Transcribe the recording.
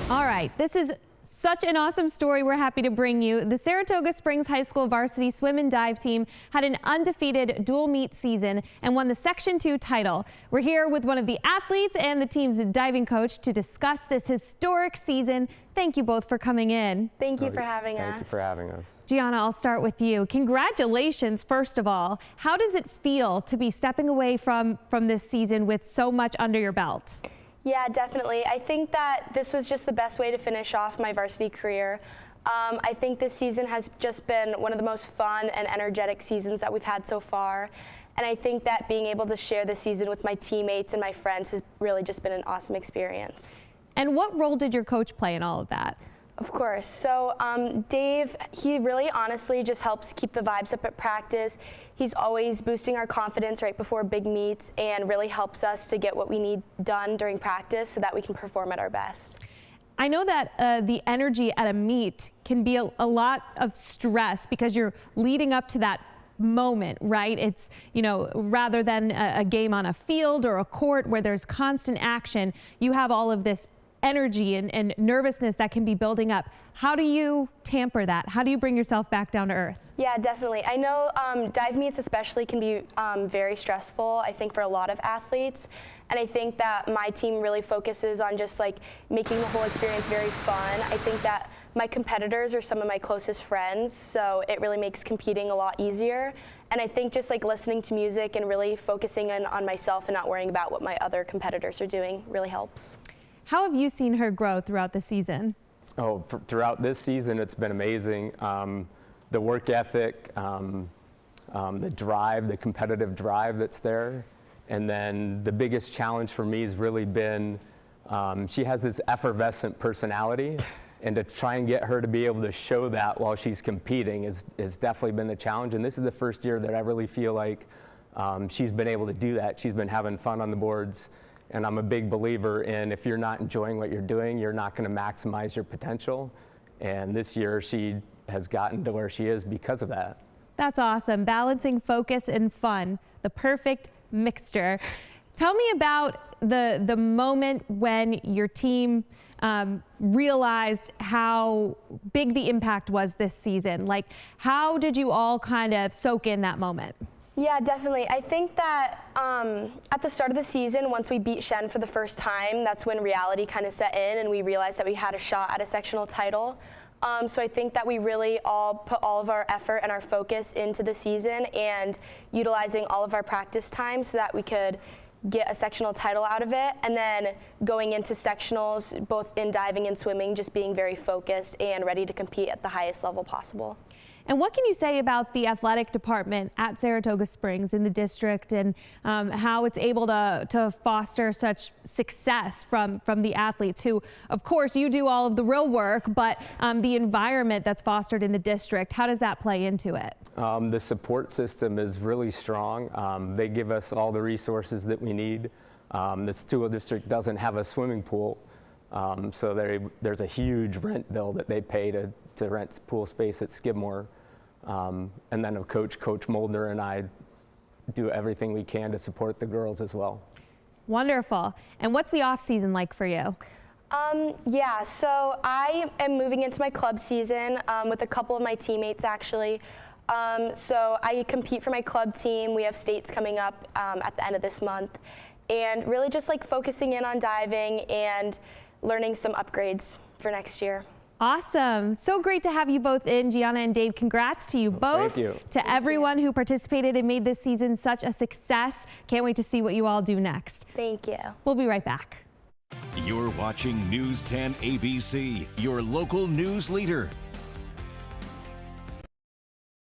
All right, this is such an awesome story we're happy to bring you. The Saratoga Springs High School varsity swim and dive team had an undefeated dual meet season and won the Section 2 title. We're here with one of the athletes and the team's diving coach to discuss this historic season. Thank you both for coming in. Thank you for having us. Thank you for having us. Gianna, I'll start with you. Congratulations, first of all. How does it feel to be stepping away from this season with so much under your belt? Yeah, definitely. I think that this was just the best way to finish off my varsity career. I think this season has just been one of the most fun and energetic seasons that we've had so far. And I think that being able to share this season with my teammates and my friends has really just been an awesome experience. And what role did your coach play in all of that? Of course. So Dave, he really honestly just helps keep the vibes up at practice. He's always boosting our confidence right before big meets and really helps us to get what we need done during practice so that we can perform at our best. I know that the energy at a meet can be a lot of stress because you're leading up to that moment, right? It's, you know, rather than a game on a field or a court where there's constant action, you have all of this energy and nervousness that can be building up. How do you tamper that? How do you bring yourself back down to earth? Yeah, definitely. I know dive meets especially can be very stressful, I think, for a lot of athletes. And I think that my team really focuses on just like making the whole experience very fun. I think that my competitors are some of my closest friends, so it really makes competing a lot easier. And I think just like listening to music and really focusing in on myself and not worrying about what my other competitors are doing really helps. How have you seen her grow throughout the season? Oh, throughout this season, it's been amazing. The work ethic, the drive, the competitive drive that's there. And then the biggest challenge for me has really been, she has this effervescent personality, and to try and get her to be able to show that while she's competing has definitely been the challenge. And this is the first year that I really feel like she's been able to do that. She's been having fun on the boards. And I'm a big believer in if you're not enjoying what you're doing, you're not going to maximize your potential. And this year she has gotten to where she is because of that. That's awesome. Balancing focus and fun, the perfect mixture. Tell me about the moment when your team realized how big the impact was this season. Like, how did you all kind of soak in that moment? Yeah, definitely. I think that at the start of the season, once we beat Shen for the first time, that's when reality kind of set in and we realized that we had a shot at a sectional title. So I think that we really all put all of our effort and our focus into the season and utilizing all of our practice time so that we could get a sectional title out of it. And then going into sectionals, both in diving and swimming, just being very focused and ready to compete at the highest level possible. And what can you say about the athletic department at Saratoga Springs in the district and how it's able to foster such success from the athletes who, of course, you do all of the real work, but the environment that's fostered in the district, how does that play into it? The support system is really strong. They give us all the resources that we need. The school district doesn't have a swimming pool, so there's a huge rent bill that they pay to rent pool space at Skidmore. And then Coach Mulder and I do everything we can to support the girls as well. Wonderful. And what's the off season like for you? Yeah, so I am moving into my club season with a couple of my teammates actually. So I compete for my club team. We have states coming up at the end of this month, and really just like focusing in on diving and learning some upgrades for next year. Awesome. So great to have you both in. Gianna and Dave, congrats to you both. Thank you. To everyone who participated and made this season such a success. Can't wait to see what you all do next. Thank you. We'll be right back. You're watching News 10 ABC, your local news leader.